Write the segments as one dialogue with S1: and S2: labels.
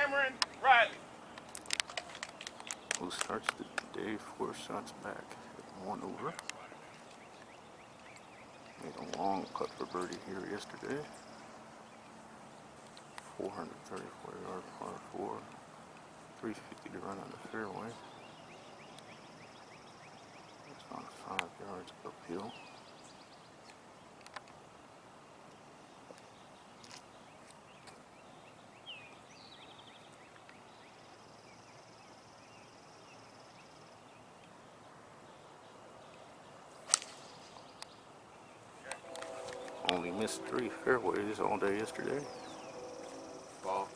S1: Cameron Riley.
S2: Who starts the day 4 shots back. 1 over. Made a long putt for birdie here yesterday. 434 yard par 4. 350 to run on the fairway. It's about 5 yards uphill. Only missed 3 fairways all day yesterday.
S1: Ball.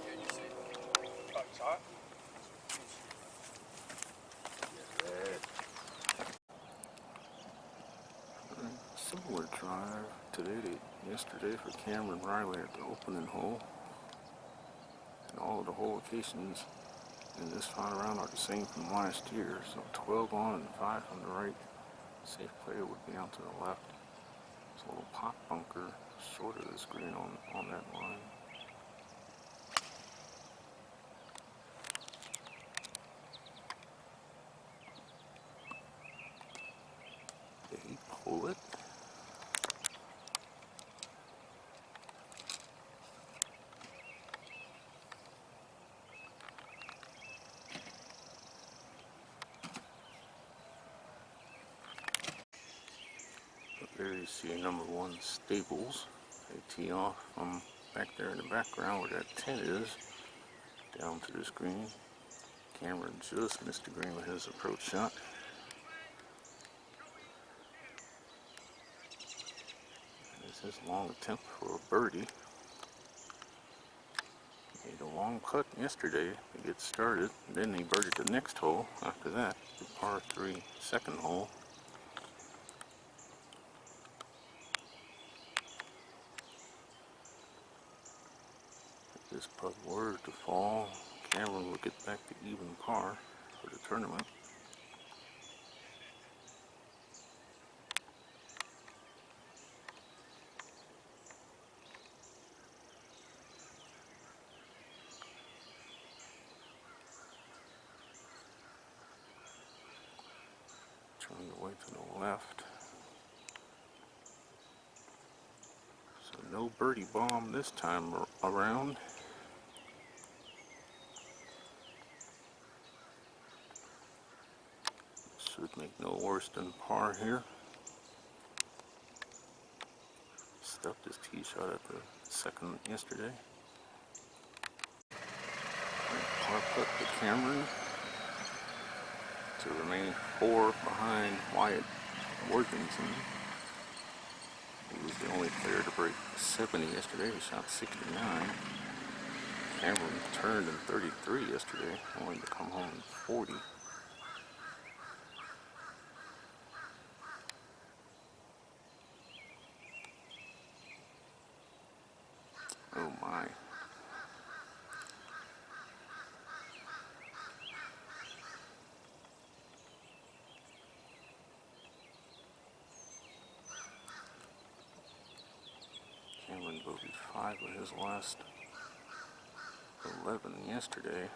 S1: Yeah, you see. Oh, it's hot?
S2: Similar drive today to yesterday for Cameron Riley at the opening hole. And all of the hole locations in this final round are the same from last year. So 12 on and 5 on the right. Safe play would be out to the left. There's a little pot bunker short of this green on that line. Did he pull it? There you see number 1 Staples. They tee off from back there in the background where that 10 is, down to this green. Cameron just missed the green with his approach shot. This is his long attempt for a birdie. Made a long putt yesterday to get started, and then he birdied the next hole after that, the par 3 second hole. If this putt were to fall, Cameron will get back to even par for the tournament. Trying to way to the left. So no birdie bomb this time around. Should make no worse than par here. Stuffed his tee shot at the second yesterday. Par putt to Cameron to remain 4 behind Wyatt Worthington. He was the only player to break 70 yesterday. He shot 69. Cameron turned in 33 yesterday, only to come home in 40. Oh my. Cameron bogeyed 5 with his last 11 yesterday.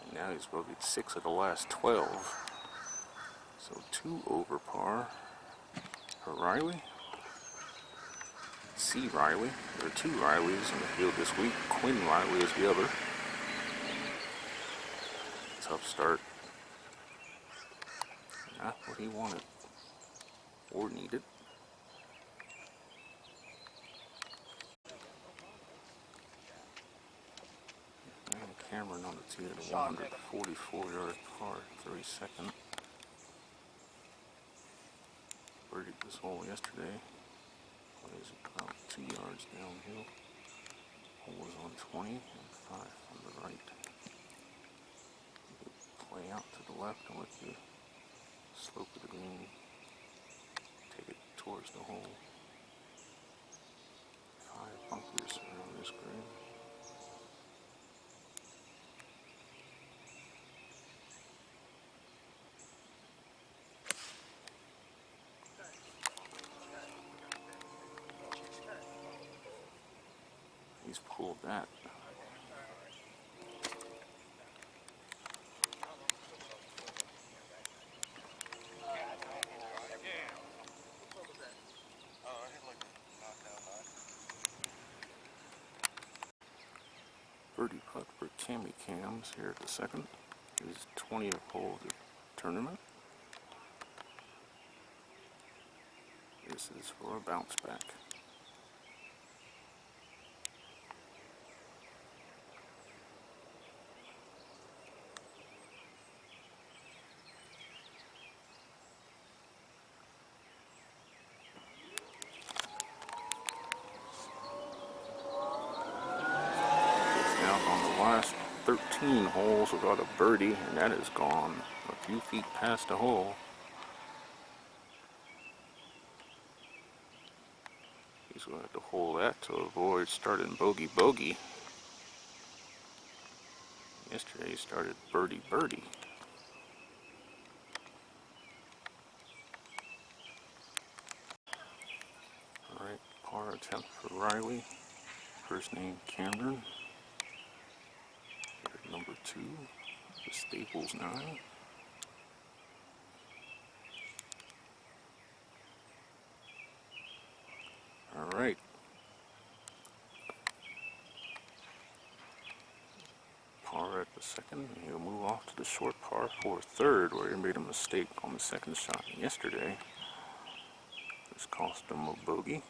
S2: And now he's bogeyed 6 of the last 12. So 2 over par for Riley. C. Riley. There are 2 Rileys in the field this week. Quinn Riley is the other. Tough start. Not what he wanted or needed. And Cameron on the tee at a 144 yard par 32nd. Birdied this hole yesterday. Plays about 2 yards downhill. Hole was on 20 and 5 on the right. Play out to the left and let the slope of the green take it towards the hole. 5 bunkers around this green. that. Birdie putt for Cammy Cams here at the second. His 20th hole of the tournament. This is for a bounce back. Last 13 holes without a birdie, and that is gone a few feet past the hole. He's going to have to hold that to avoid starting bogey. Yesterday he started birdie. Alright, par attempt for Riley. First name Cameron. Number 2, the Staples 9. Alright. Par at the second, and he'll move off to the short par for third, where he made a mistake on the second shot yesterday. This cost him a bogey.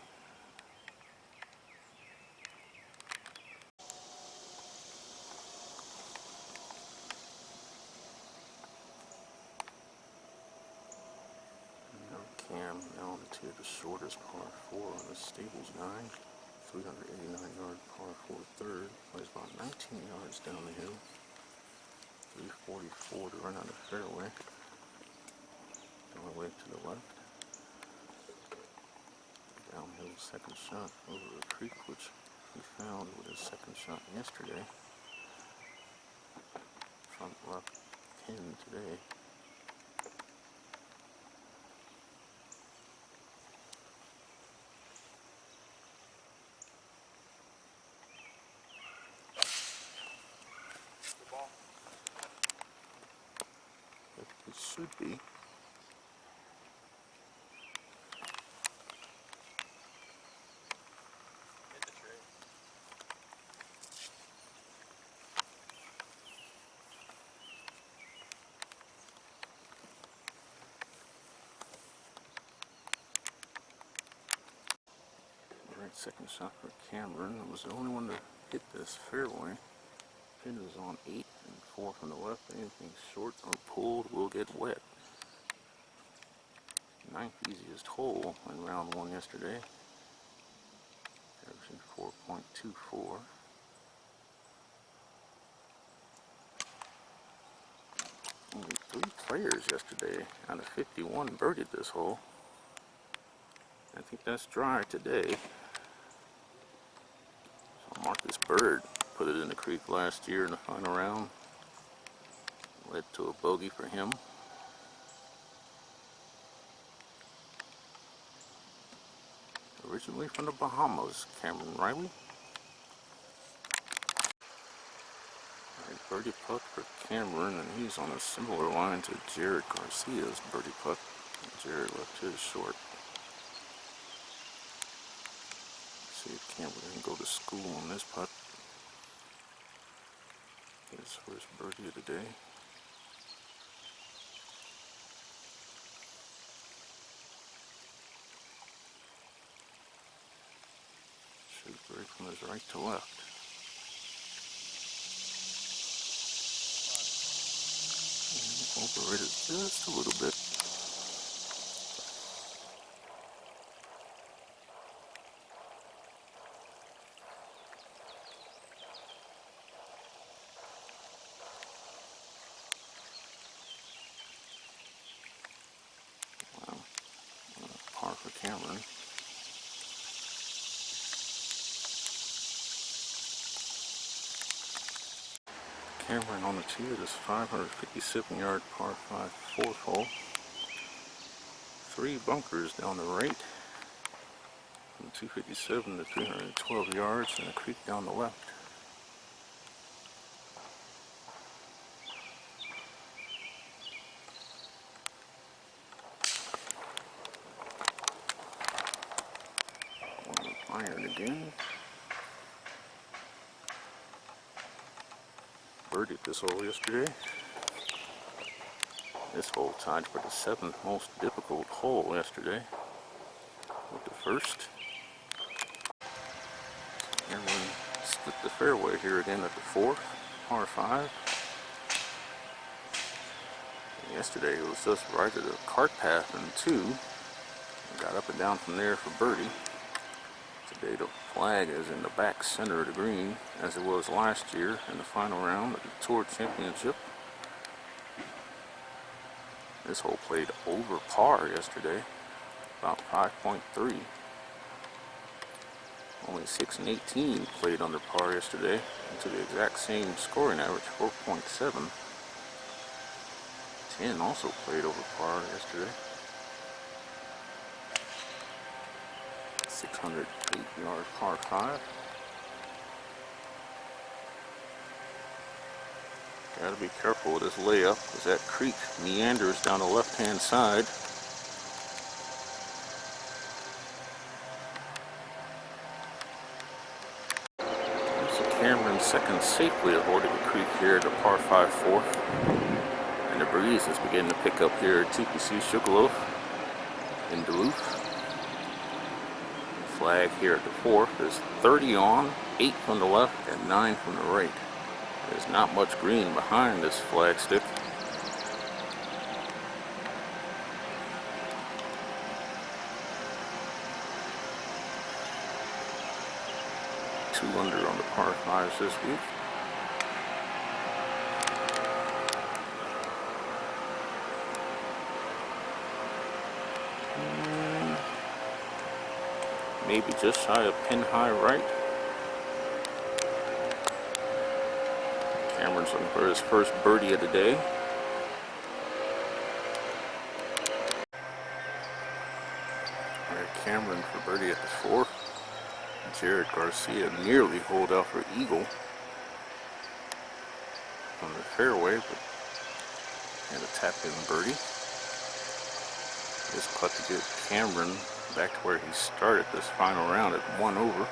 S2: Cam now into the shortest par 4 on the Staples 9. 389-yard par 4 third. Plays about 19 yards down the hill. 344 to run out of fairway. All the way to the left. Downhill second shot over the creek, which he found with his second shot yesterday. Front left pin today. It should be. Alright, second shot for Cameron. It was the only one to hit this fairway. Pin is on 8 and 4 from the left. Anything short or pulled will get wet. 9th easiest hole in round 1 yesterday. Averaging 4.24. Only 3 players yesterday out of 51 birdied this hole. I think that's dry today. So Marcus Bird put it in the creek last year in the final round. Led to a bogey for him. Originally from the Bahamas, Cameron Riley. Alright, birdie putt for Cameron, and he's on a similar line to Jared Garcia's birdie putt. Jared left his short. See if Cameron can go to school on this putt. His first birdie of the day. Shoot right from his right to left. Overrated just a little bit. Wow. Par for Cameron. Cameron on the tee at his 557-yard par 5 fourth hole. 3 bunkers down the right, from 257 to 312 yards, and a creek down the left. again. Birdied this hole yesterday. This hole tied for the 7th most difficult hole yesterday with the first. And we split the fairway here again at the 4th, par 5. Yesterday it was just right at a cart path in 2. Got up and down from there for birdie. Today the flag is in the back center of the green, as it was last year in the final round of the Tour Championship. This hole played over par yesterday, about 5.3. Only 6 and 18 played under par yesterday, to the exact same scoring average, 4.7. 10 also played over par yesterday. 608-yard par 5. Gotta be careful with this layup, because that creek meanders down the left-hand side. So Cameron second safely avoided the creek here at the par 5 4th. And the breeze is beginning to pick up here at TPC Sugarloaf in Duluth. Flag here at the 4th is 30 on, 8 from the left, and 9 from the right. There's not much green behind this flag stick. Two under on the par 5s this week. Maybe just shy of pin high right. Cameron's looking for his first birdie of the day. Alright, Cameron for birdie at the 4th. Jared Garcia nearly holed out for eagle on the fairway, but had a tap in birdie. This putt to get Cameron back to where he started this final round at 1 over.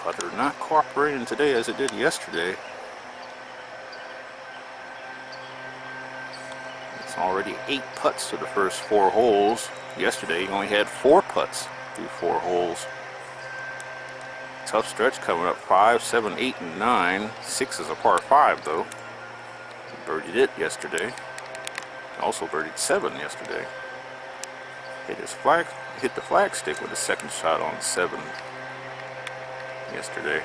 S2: Putter not cooperating today as it did yesterday. It's already 8 putts to the first 4 holes. Yesterday he only had 4 putts through 4 holes. Tough stretch coming up, 5, 7, 8, and 9. 6 is a par 5 though. He birdied it yesterday. Also birdied 7 yesterday. Hit the flag stick with a second shot on 7 yesterday.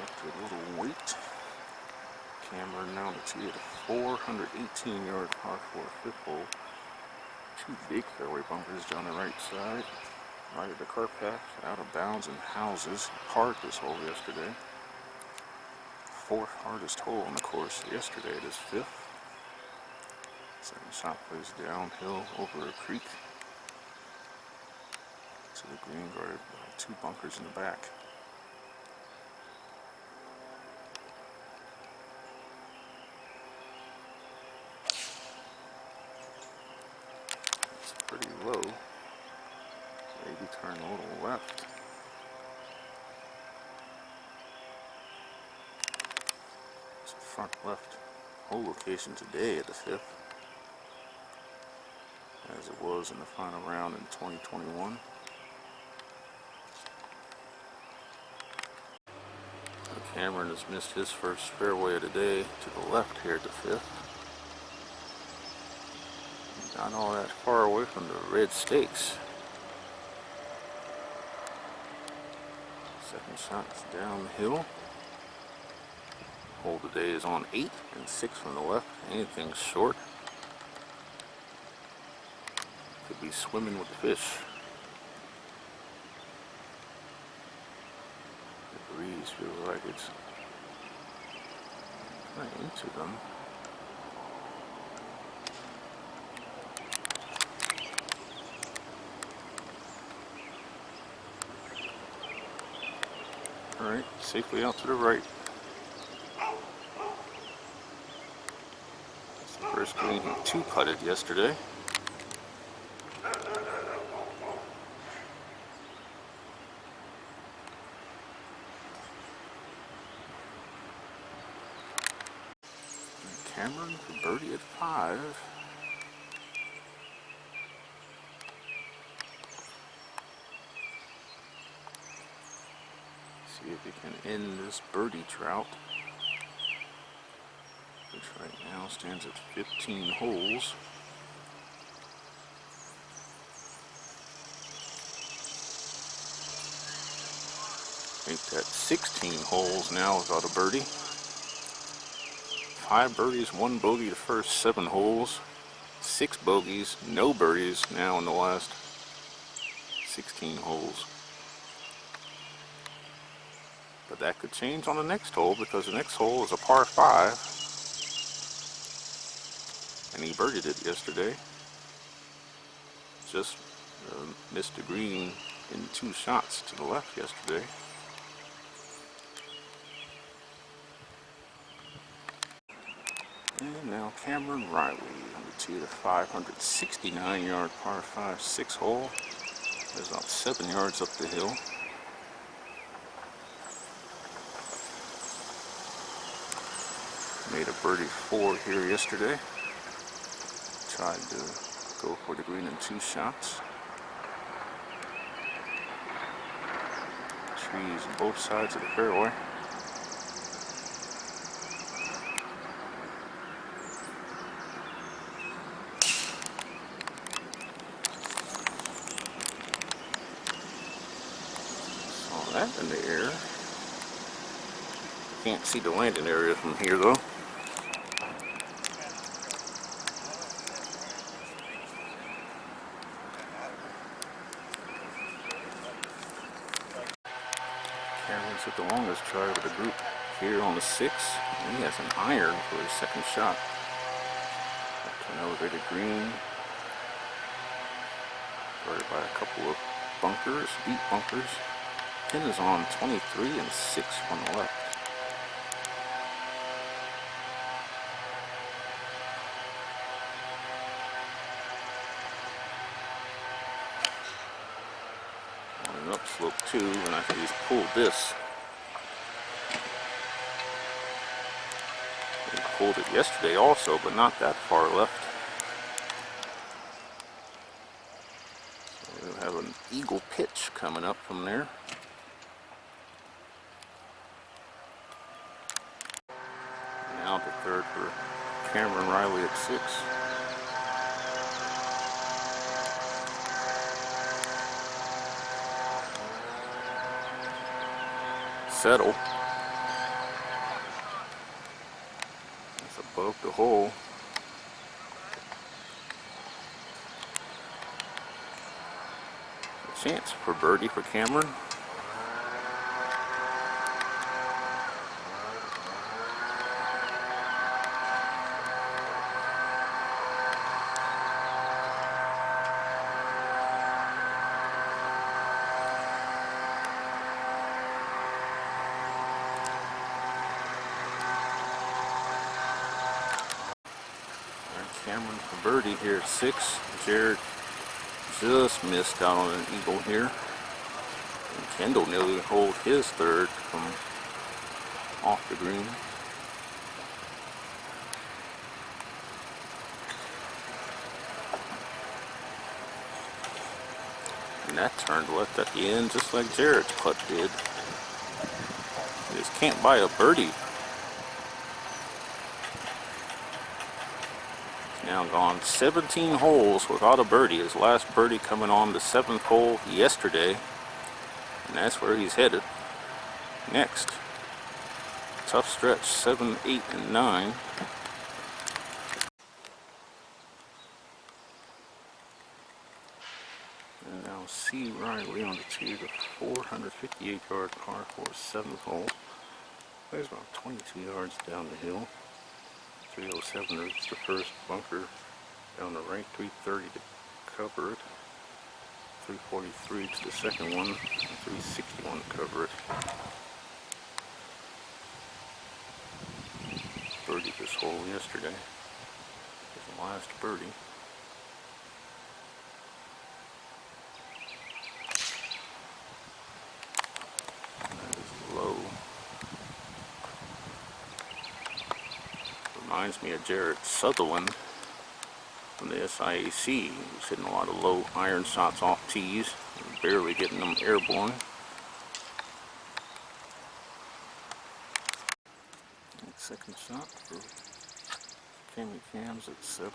S2: After a little wait, Cameron now to tee at a 418-yard par 4 5th hole. 2 big fairway bumpers down the right side. Right at the car path, out of bounds and houses. Hard this hole yesterday. 4th hardest hole on the course yesterday. It is 5th. Second shot plays downhill over a creek to the green, guarded by 2 bunkers in the back. It's pretty low. Maybe turn a little left. It's a front left hole location today at the 5th, as it was in the final round in 2021. So Cameron has missed his first fairway of the day to the left here at the 5th. Not all that far away from the red stakes. Second shot is downhill. Hole today is on 8 and 6 from the left. Anything short could be swimming with the fish. The breeze feels like it's kind of into them. Alright, safely out to the right. That's the first green he two putted yesterday. Cameron for birdie at 5. See if he can end this birdie drought, which right now stands at 15 holes. Make that 16 holes now without a birdie. 5 birdies, 1 bogey the first 7 holes. 6 bogeys, no birdies now in the last 16 holes. But that could change on the next hole, because the next hole is a par 5. And he birdied it yesterday. Just missed the green in 2 shots to the left yesterday. And now Cameron Riley on the tee, the 569-yard par 5 6 hole. There's about 7 yards up the hill. Made a birdie 4 here yesterday. Tried to go for the green in 2 shots. Trees on both sides of the fairway. Saw that in the air. Can't see the landing area from here though. Cameron's at the longest drive of the group here on the 6. He has an iron for his second shot. Up to an elevated green. Guarded by a couple of bunkers, deep bunkers. Pin is on 23 and 6 on the left. An upslope too, and I think he's pulled this. He pulled it yesterday also, but not that far left. So we'll have an eagle pitch coming up from there. Now the third for Cameron Riley at 6. Settle. That's above the hole. A chance for birdie for Cameron. Cameron for birdie here at 6. Jared just missed out on an eagle here. And Kendel nearly holed his third from off the green. And that turned left at the end, just like Jared's putt did. You just can't buy a birdie. Now gone 17 holes without a birdie. His last birdie coming on the 7th hole yesterday. And that's where he's headed next. Tough stretch, 7, 8, and 9. And now C. Riley on the tee, the 458-yard par 4 7th hole. There's about 22 yards down the hill. 307 is the first bunker down the right, 330 to cover it, 343 to the second one, and 361 to cover it. hole yesterday. His last birdie. That is low. Reminds me of Jared Sutherland from the SIAC. He was hitting a lot of low iron shots off tees, barely getting them airborne. Second shot for Cammy Cams at 7.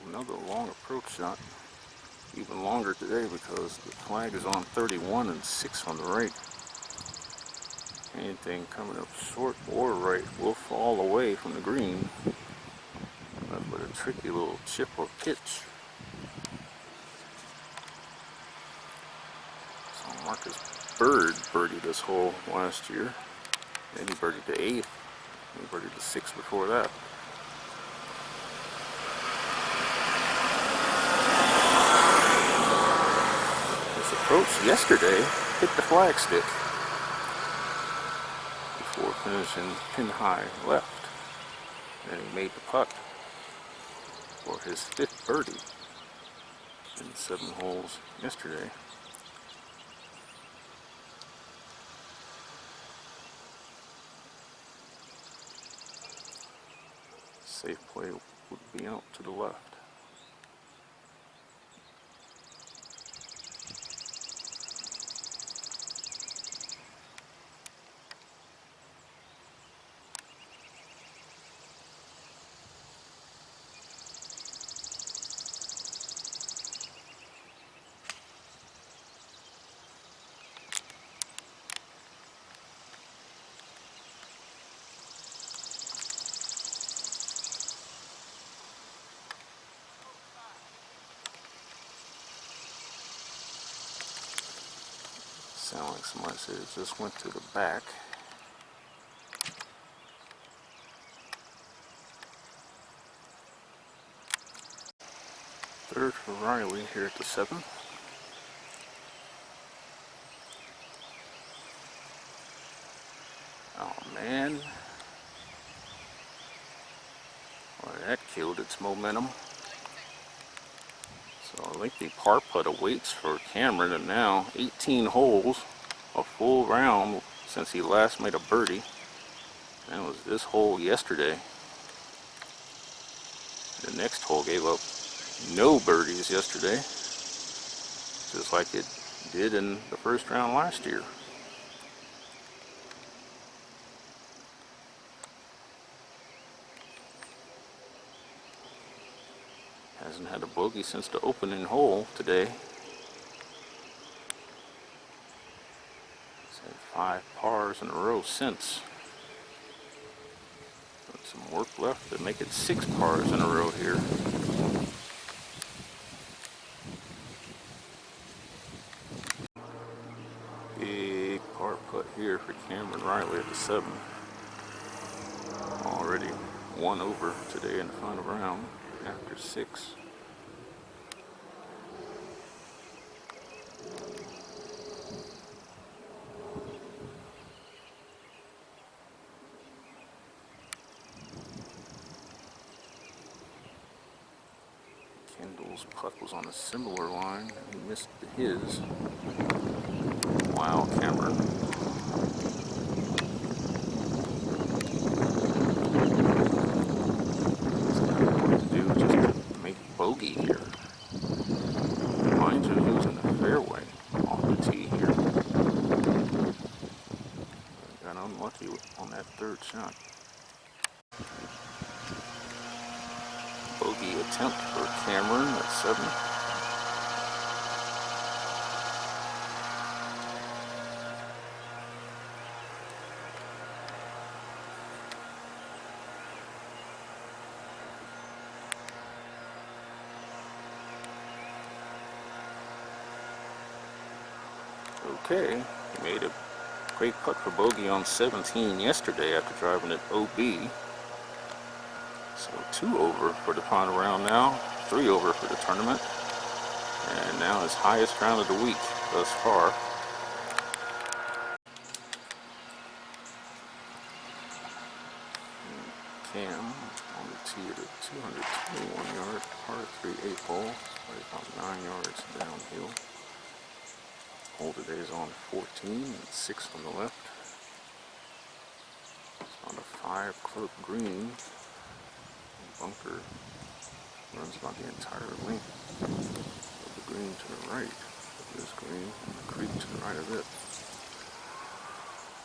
S2: Another long approach shot. Even longer today because the flag is on 31 and 6 on the right. Anything coming up short or right will fall away from the green. Left with a tricky little chip or pitch. So Marcus Bird birdied this hole last year. Then he birdied the 8th. He birdied the 6th before that. This approach yesterday hit the flagstick before finishing pin high left. Then he made the putt for his 5th birdie in 7 holes yesterday. Safe play would be out to the left. Sound like somebody said it just went to the back. Third for Riley here at the 7th. Oh man. Well, that killed its momentum. So I think the par putt awaits for Cameron, and now 18 holes, a full round since he last made a birdie. That was this hole yesterday. The next hole gave up no birdies yesterday, just like it did in the first round last year. Hasn't had a bogey since the opening hole today. He's had 5 pars in a row since. Got some work left to make it 6 pars in a row here. Big par putt here for Cameron Riley at the 7. Already 1 over today in the final round after 6. Kendel's putt was on a similar line. He missed his. Wow, Cameron. Bogey here. Reminds me of using the fairway off the tee here. Got unlucky on that 3rd shot. Bogey attempt for Cameron at 7. Okay, he made a great putt for bogey on 17 yesterday after driving it OB. So 2 over for the final round now, 3 over for the tournament, and now his highest round of the week thus far. Cam on the tee at a 221-yard par 3 8-hole, right about 9 yards downhill. Hole today is on 14 and 6 on the left. It's on a 5-club green. The bunker runs about the entire length of the green to the right of this green, and the creek to the right of it.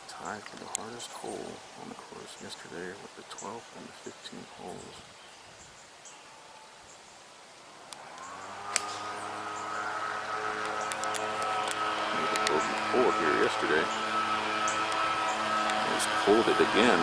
S2: Tied for the hardest hole on the course yesterday with the 12th and the 15th holes. Made a bogey 4 here yesterday. He's pulled it again.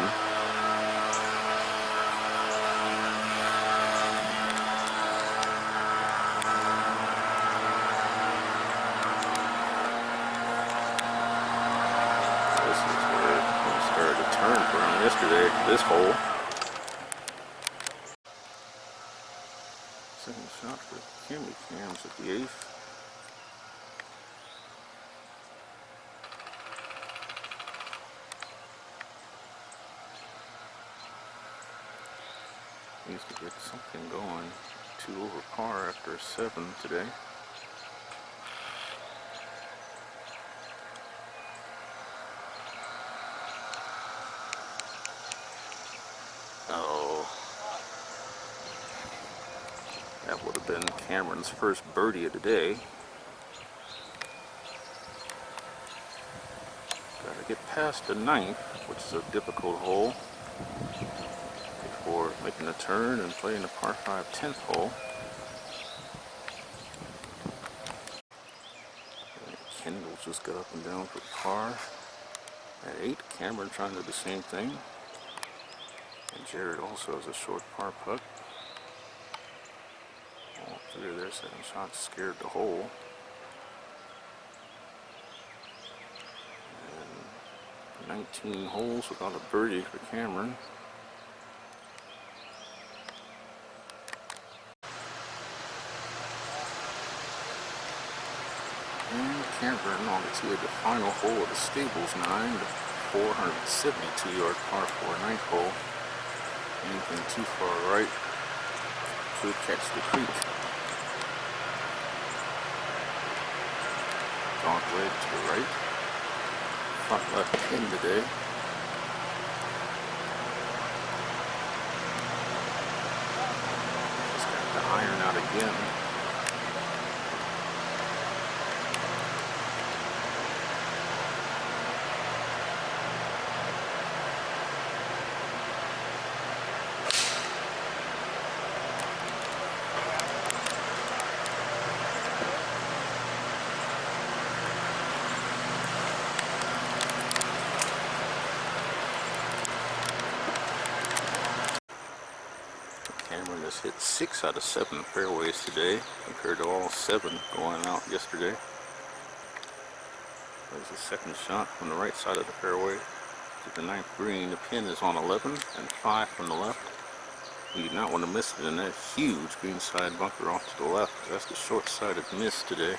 S2: Yesterday, this hole. Second shot for Kimmy Cams at the 8th. Needs to get something going. 2 over par after a 7 today. That would have been Cameron's first birdie of the day. Gotta get past the 9th, which is a difficult hole, before making a turn and playing the par 5 10th hole. And Kendel just got up and down for par. At 8, Cameron trying to do the same thing. And Jared also has a short par putt. All 3 of their second shots scared the hole. And 19 holes without a birdie for Cameron. And Cameron on the tee of the final hole of the Stables 9, the 472-yard par 4 9th hole. Anything too far right could catch the creek. Dog leg to the right. Front left pin today. Just got the iron out again. Cameron has hit 6 out of 7 fairways today, compared to all 7 going out yesterday. There's the second shot from the right side of the fairway to the 9th green. The pin is on 11 and 5 from the left. You do not want to miss it in that huge greenside bunker off to the left. That's the short-sided miss today.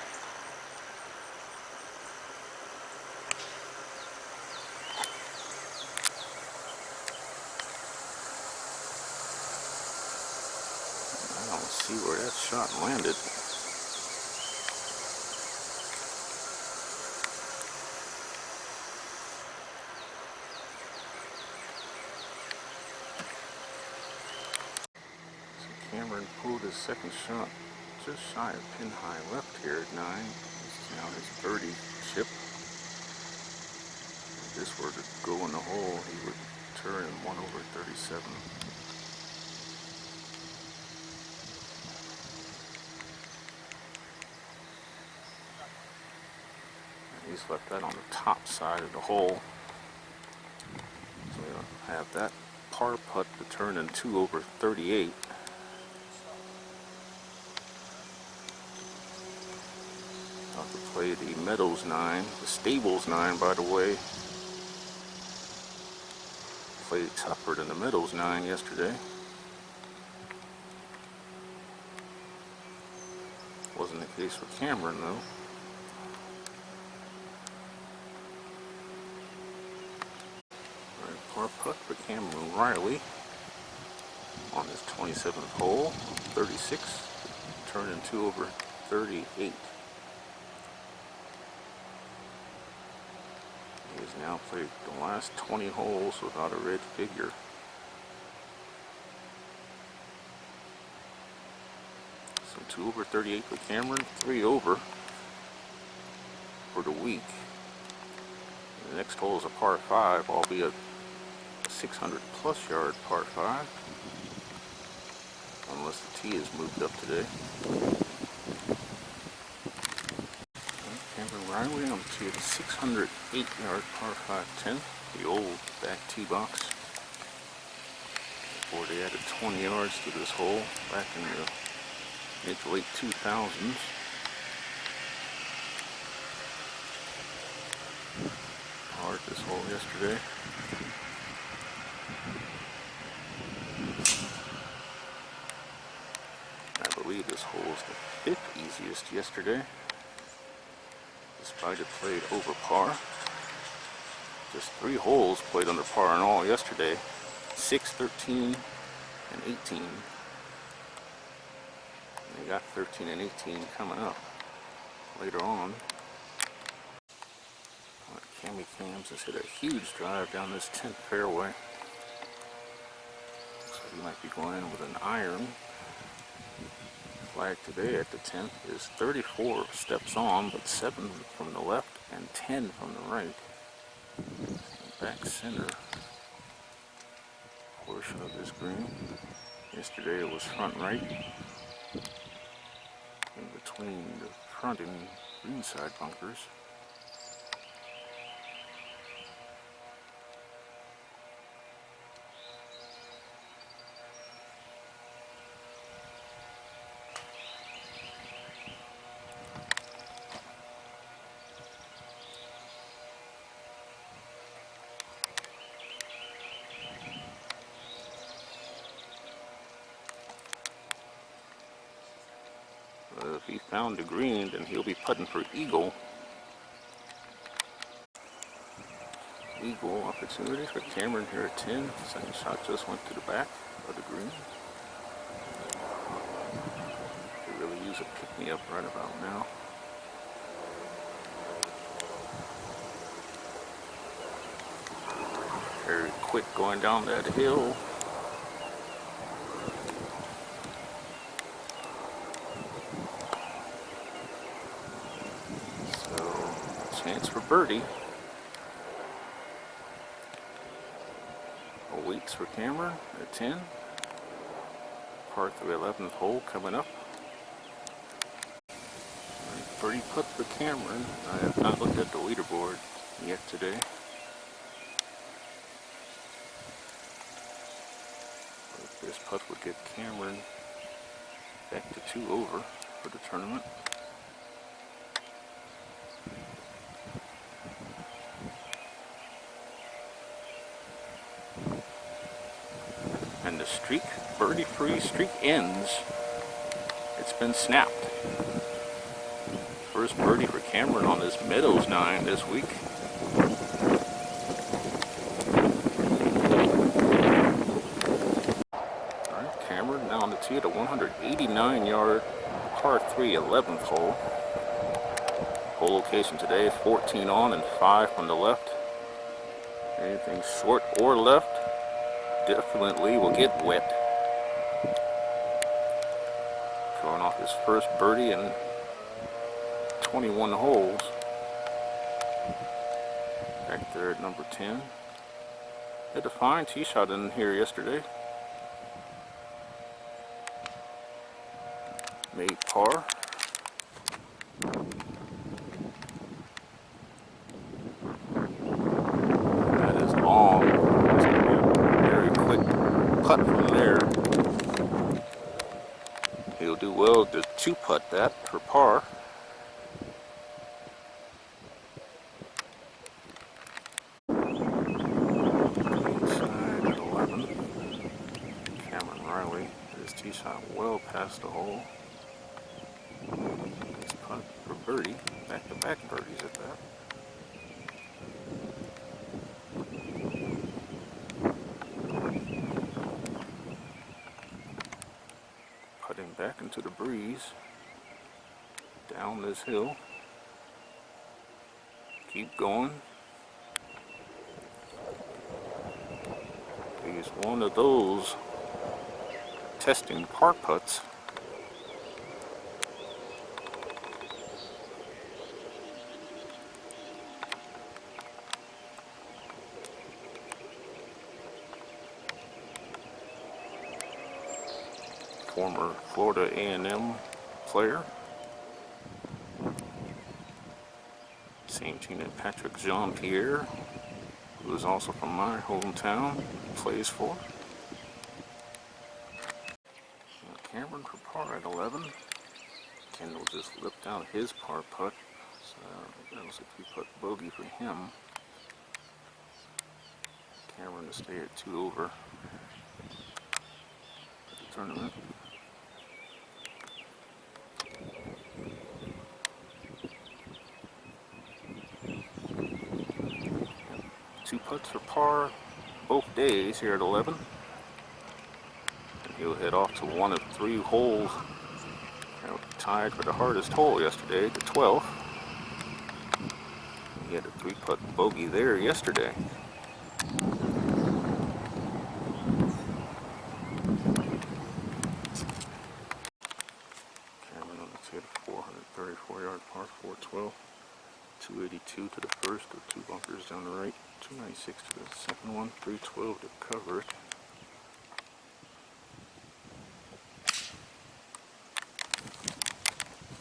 S2: I don't see where that shot landed. So Cameron pulled his second shot just shy of pin high left here at 9. He's now his birdie chip. If this were to go in the hole, he would turn in 1 over 37. He's left that on the top side of the hole. So we'll have that par putt to turn in 2 over 38. About to play the Meadows 9, the Stables 9 by the way. Played tougher than the Meadows 9 yesterday. Wasn't the case with Cameron though. Par putt for Cameron Riley. on this 27th hole, 36, turned into over 38. He has now played the last 20 holes without a red figure. So 2 over 38 for Cameron, 3 over for the week. The next hole is a par 5, albeit a 600 plus yard par 5. Unless the tee is moved up today. Cameron Riley on the tee at a 608 yard par 5 10th, the old back tee box. Before they added 20 yards to this hole back in the mid to late 2000s. Hard this hole yesterday. I believe this hole is the 5th easiest yesterday, despite it played over par. Just 3 holes played under par in all yesterday, 6, 13, and 18. And they got 13 and 18 coming up later on. Cammy Cams has hit a huge drive down this 10th fairway. So he might be going in with an iron. Flag today at the 10th is 34 steps on, but 7 from the left and 10 from the right. Back center portion of this green. Yesterday it was front right, in between the front and green side bunkers. If he found the green, then he'll be putting for eagle. Eagle opportunity for Cameron here at 10. Second shot just went to the back of the green. Could really use a pick-me-up right about now. Very quick going down that hill. Chance for birdie. Awaits for Cameron at 10. Par 3 11th hole coming up. Birdie putt for Cameron. I have not looked at the leaderboard yet today. But this putt would get Cameron back to 2 over for the tournament. And the streak, birdie-free streak ends. It's been snapped. First birdie for Cameron on this Meadows 9 this week. Alright, Cameron now on the tee at a 189-yard par 3 11th hole. Hole location today, 14 on and 5 from the left. Anything short or left definitely will get wet. Throwing off his first birdie in 21 holes. Back there at number 10. Had a fine tee shot in here yesterday. Made par. That is long. It's going to be a very quick putt from there. He'll do well to 2-putt that for par. Inside at 11. Cameron Riley hit his tee shot well past the hole. Nice putt for birdie. Back-to-back birdies at that. back into the breeze, down this hill, keep going. He's one of those testing par putts. Former Florida A&M player. Same team that Patrick Jean-Pierre, who is also from my hometown, plays for. Cameron for par at 11. Kendel just lipped out his par putt, so that was a 3-putt bogey for him. Cameron to stay at 2 over at the tournament. Two putts for par both days here at 11. And he'll head off to one of 3 holes. Tied for the hardest hole yesterday, the 12th. He had a 3-putt bogey there yesterday. Cameron on the tee, 434-yard par 4 12. 282 to the first with 2 bunkers down the right. 296 to the second one. 312 to cover it.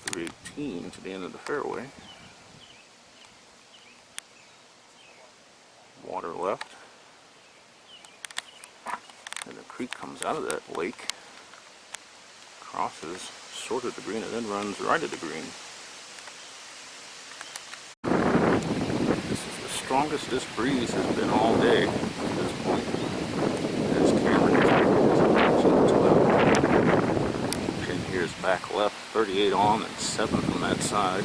S2: 318 to the end of the fairway. Water left. And the creek comes out of that lake, crosses short of the green, and then runs right at the green. This is the strongest this breeze has been all day at this point. As Cameron is 12. Pin here is back left, 38 on and 7 from that side.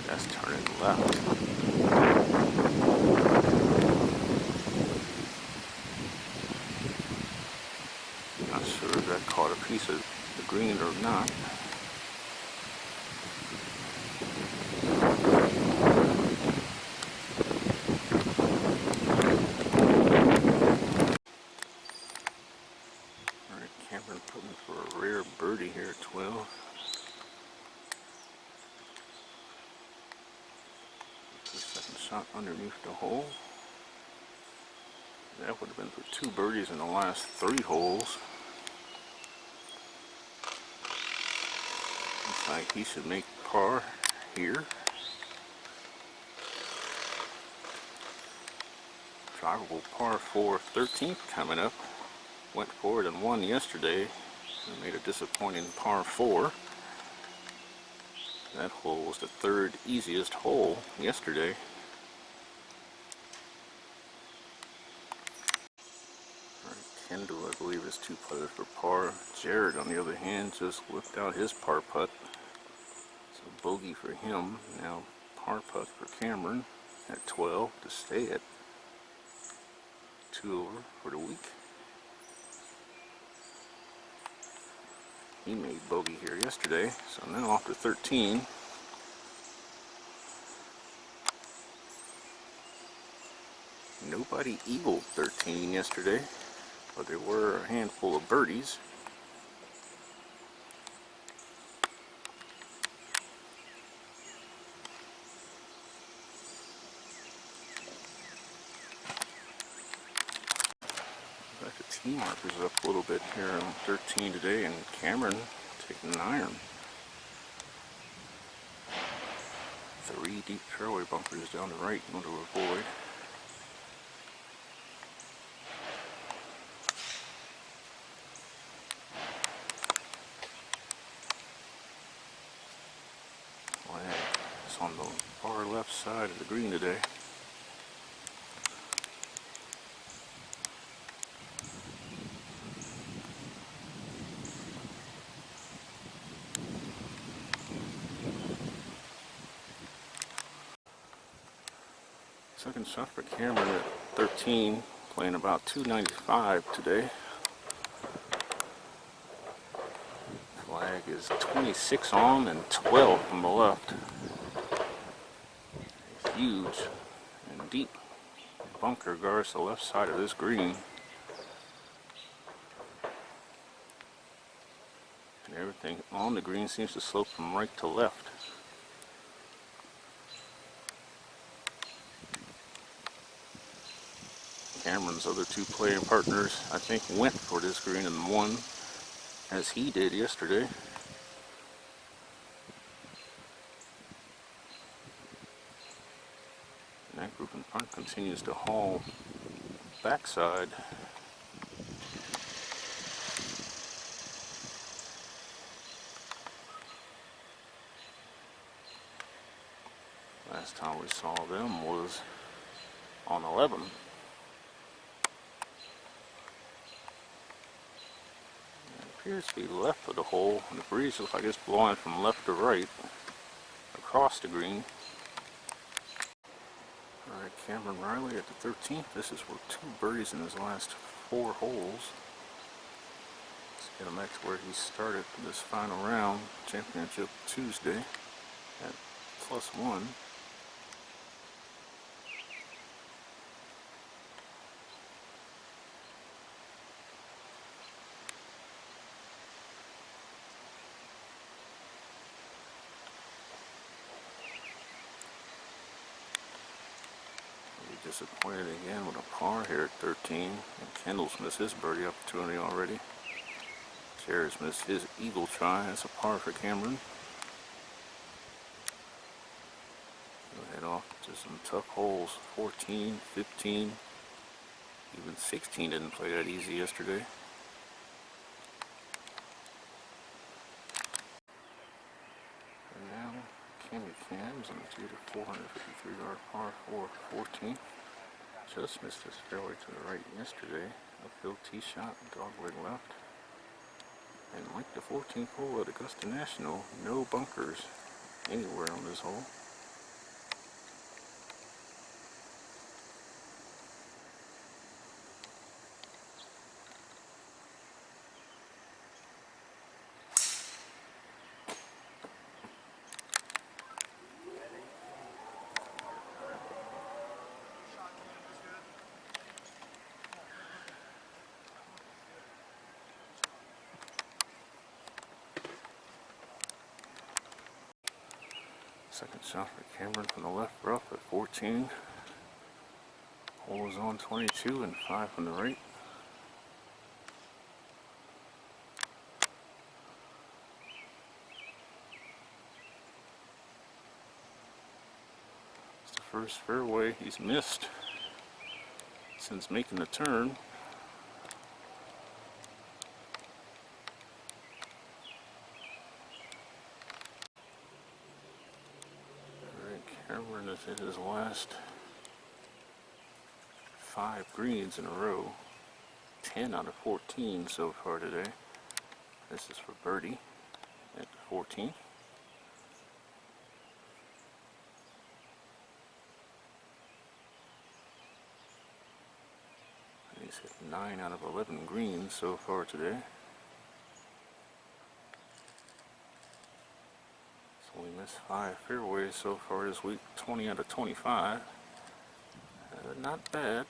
S2: That's turning left. Not sure if that caught a piece of the green or not. Alright, Cameron putting for a rare birdie here at 12. Second shot underneath the hole. That would have been for 2 birdies in the last 3 holes. Looks like he should make par here. Drivable par 4 13th coming up. Went for it and won yesterday and made a disappointing par 4. That hole was the 3rd easiest hole yesterday. Kendel, I believe, is 2 putted for par. Jared, on the other hand, just whipped out his par putt. So bogey for him. Now par putt for Cameron at 12 to stay at 2 over for the week. He made bogey here yesterday, so now off to 13. Nobody eagled 13 yesterday, but there were a handful of birdies. Got the tee markers up a little bit here on 13 today, and Cameron taking an iron. 3 deep fairway bunkers down the right in order to avoid. It's on the far left side of the green today. Second shot for Cameron at 13, playing about 295 today. Flag is 26 on and 12 from the left. A huge and deep bunker guards the left side of this green. And everything on the green seems to slope from right to left. Cameron's other two playing partners, I think, went for this green and won, as he did yesterday. And that group in front continues to haul backside. Last time we saw them was on 11. Appears to be left of the hole, and the breeze looks like it's blowing from left to right across the green. Alright, Cameron Riley at the 13th. This is worth 2 birdies in his last 4 holes. Let's get him back to where he started this final round, Championship Tuesday, at +1. Disappointed again with a par here at 13. And Kendall's missed his birdie opportunity already. Jared's missed his eagle try. That's a par for Cameron. We'll head off to some tough holes. 14, 15, even 16 didn't play that easy yesterday. And now Cammy Cams on the tee to 453-yard par 4 14. Just missed his fairway to the right yesterday. Uphill tee shot, dogleg left. And like the 14th hole at Augusta National, no bunkers anywhere on this hole. Second shot for Cameron from the left rough at 14. Hole is on 22 and 5 from the right. It's the first fairway he's missed since making the turn. Cameron has hit his last 5 greens in a row, 10 out of 14 so far today. This is for birdie at the 14th. And he's hit 9 out of 11 greens so far today. We missed 5 fairways so far this week, 20 out of 25. Not bad.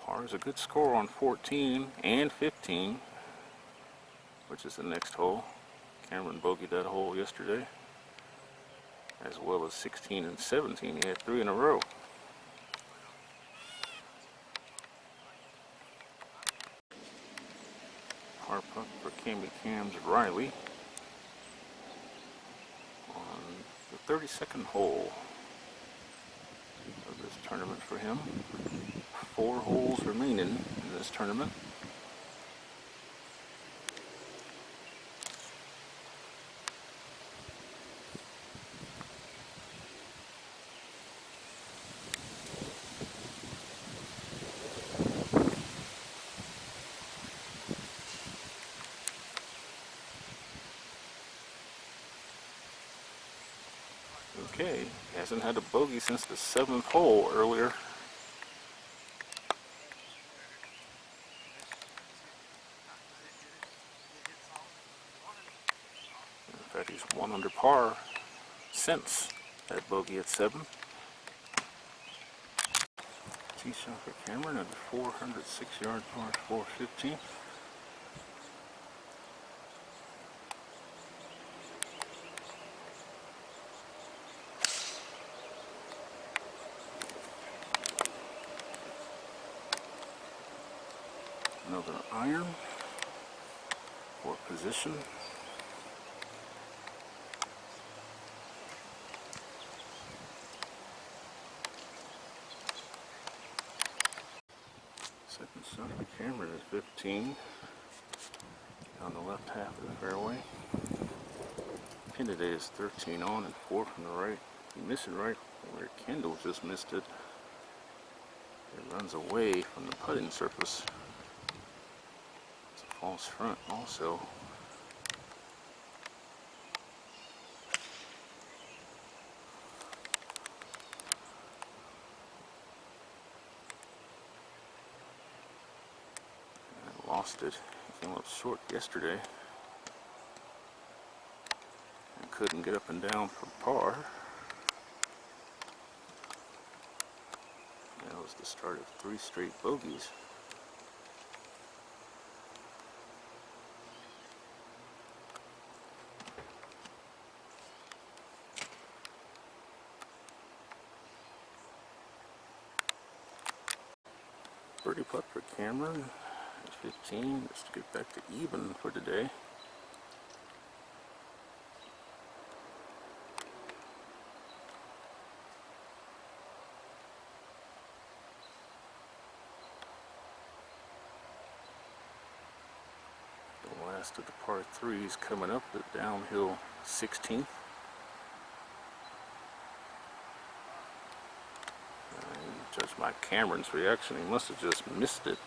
S2: Par is a good score on 14 and 15, which is the next hole. Cameron bogeyed that hole yesterday, as well as 16 and 17. He had 3 in a row. Par putt for Cammy Cams Riley. 32nd hole of this tournament for him. 4 holes remaining in this tournament. Okay, Hasn't had a bogey since the 7th hole earlier. In fact, he's 1 under par since that bogey at 7. Tee shot for Cameron at the 406-yard par 4 15th. Another iron for position. Second shot for Cameron is 15 on the left half of the fairway. Pin today is 13 on and 4 from the right. He missed it right where Kendel just missed it. It runs away from the putting surface. It's a false front also. I lost it. He came up short yesterday and couldn't get up and down for par. That was the start of 3 straight bogeys. Birdie putt for Cameron at 15, just to get back to even for today. The last of the par 3s coming up, the downhill 16th. Judge by Cameron's reaction, he must have just missed it.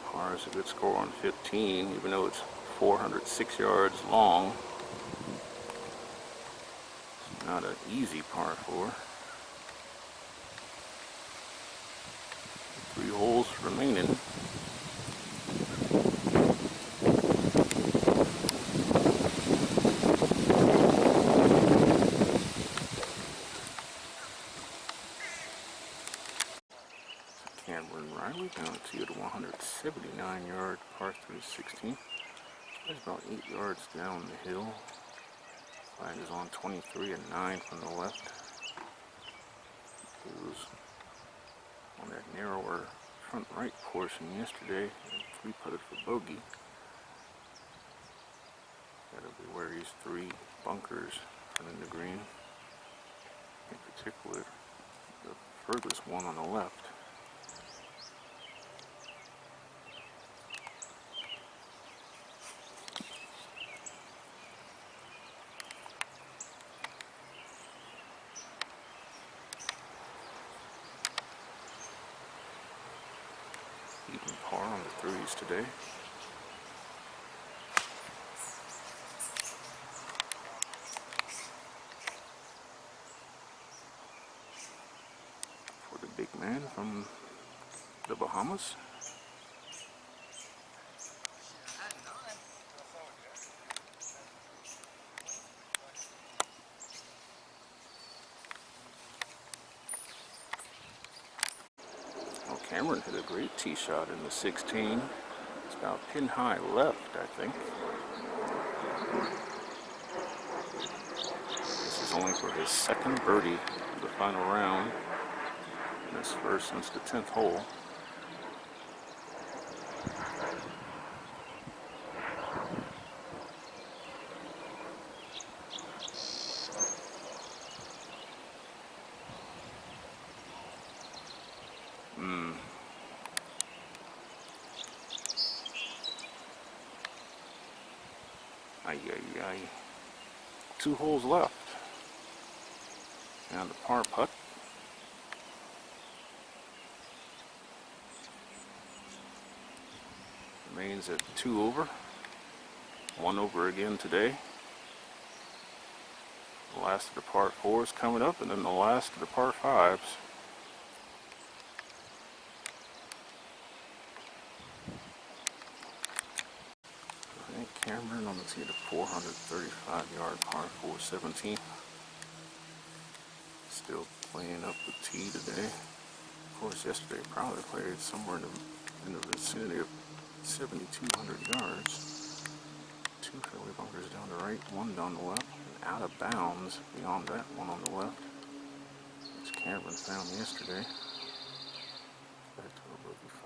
S2: Par is a good score on 15, even though it's 406 yards long. It's not an easy par 4. 3 holes remaining. Down to you at 179-yard par 3 16. It's about 8 yards down the hill. Flag is on 23 and 9 from the left. It was on that narrower front right portion yesterday and 3-putted for bogey. That'll be where these 3 bunkers are in the green. In particular, the furthest one on the left. Even par on the 3s today. For the big man from the Bahamas. Cameron hit a great tee shot in the 16. It's about pin high left, I think. This is only for his 2nd birdie of the final round, and his first since the 10th hole. Ay. 2 holes left. And the par putt. Remains at 2 over. 1 over again today. The last of the par 4s coming up, and then the last of the par 5s. I think Cameron on the 435 yard par 4 17. Still playing up the tee today. Of course, yesterday probably played somewhere in the vicinity of 7,200 yards. 2 fairway bunkers down the right, 1 down the left, and out of bounds beyond that one on the left, which Cameron found yesterday. Back to a bogey 5.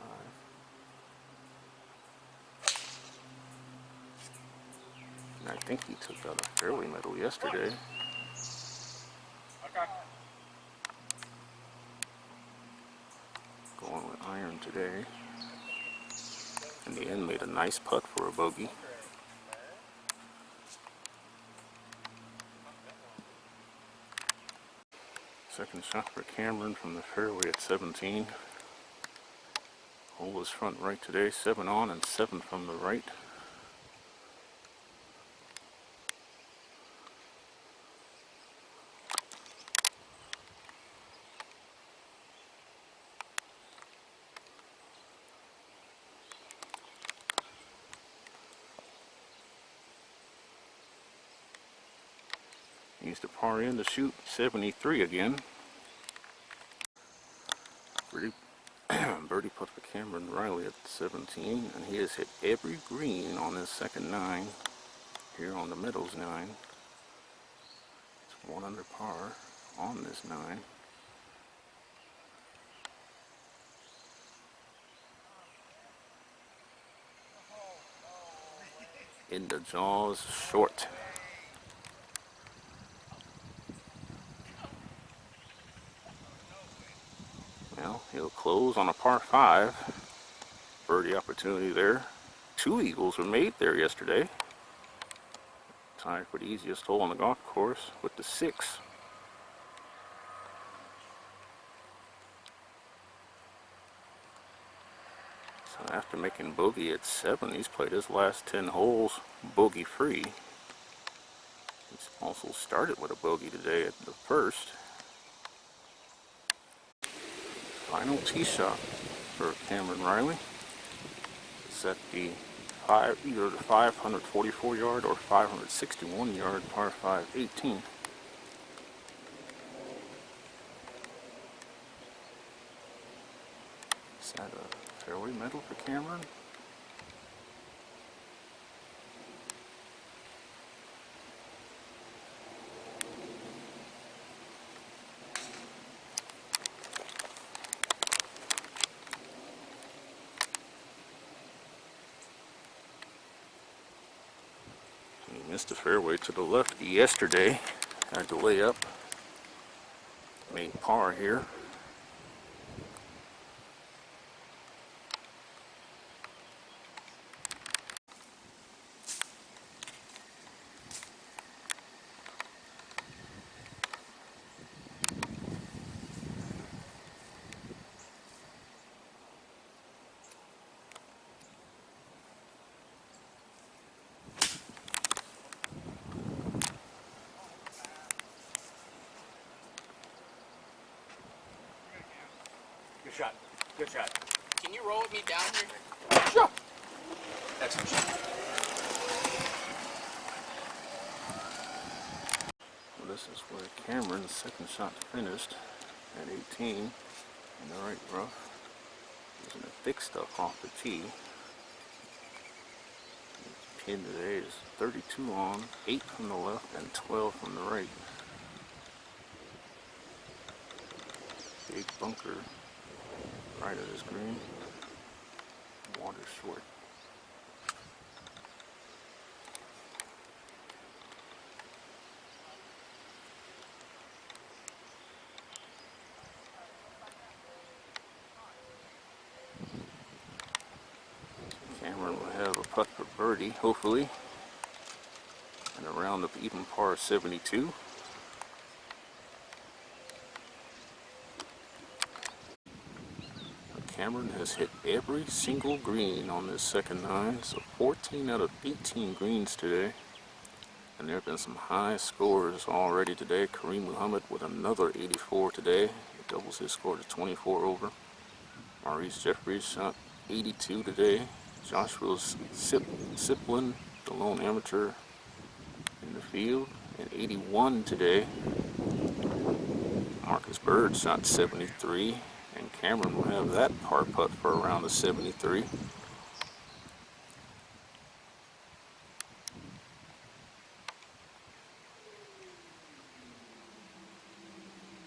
S2: And I think he took out a fairway medal yesterday.
S1: Okay.
S2: Going with iron today. In the end, made a nice putt for a bogey. Second shot for Cameron from the fairway at 17. Hole was front right today, 7 on and 7 from the right. Used to par in to shoot 73 again. Birdie putt for Cameron Riley at 17, and he has hit every green on his second 9 here on the Meadows 9. It's 1 under par on this 9. In the jaws, short. Well, he'll close on a par 5. Birdie opportunity there. 2 eagles were made there yesterday. Tied for the easiest hole on the golf course with the 6. So after making bogey at 7, he's played his last 10 holes bogey free. He's also started with a bogey today at the first. Final tee shot for Cameron Riley. It's at the either the 544 yard or 561 yard par 5 18. Is that a fairway medal for Cameron? He missed the fairway to the left yesterday. Had to lay up. Made par here.
S1: Good shot. Good shot.
S3: Can you roll with me down here?
S1: Sure. Excellent shot.
S2: Well, this is where Cameron's second shot finished at 18 in the right rough. Using the thick stuff off the tee. His pin today is 32 on, 8 from the left and 12 from the right. Big bunker right of this green. Water short. Cameron will have a putt for birdie, hopefully, and a round of even par 72. Cameron has hit every single green on this second nine, so 14 out of 18 greens today. And there have been some high scores already today. Kareem Muhammad with another 84 today. It doubles his score to 24 over. Maurice Jeffries shot 82 today. Joshua Siplin, the lone amateur in the field, at 81 today. Marcus Bird shot 73, and Cameron will have that par putt for around the 73.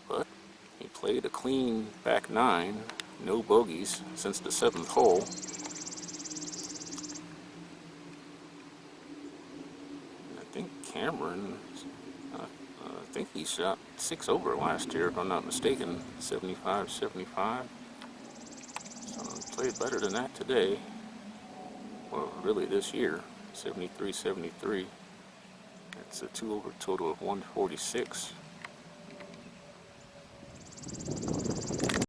S2: But he played a clean back nine, no bogeys since the 7th hole. And I think Cameron, I think he shot 6 over last year, if I'm not mistaken, 75-75. So he played better than that today. Well, really this year, 73-73. That's a 2 over total of 146.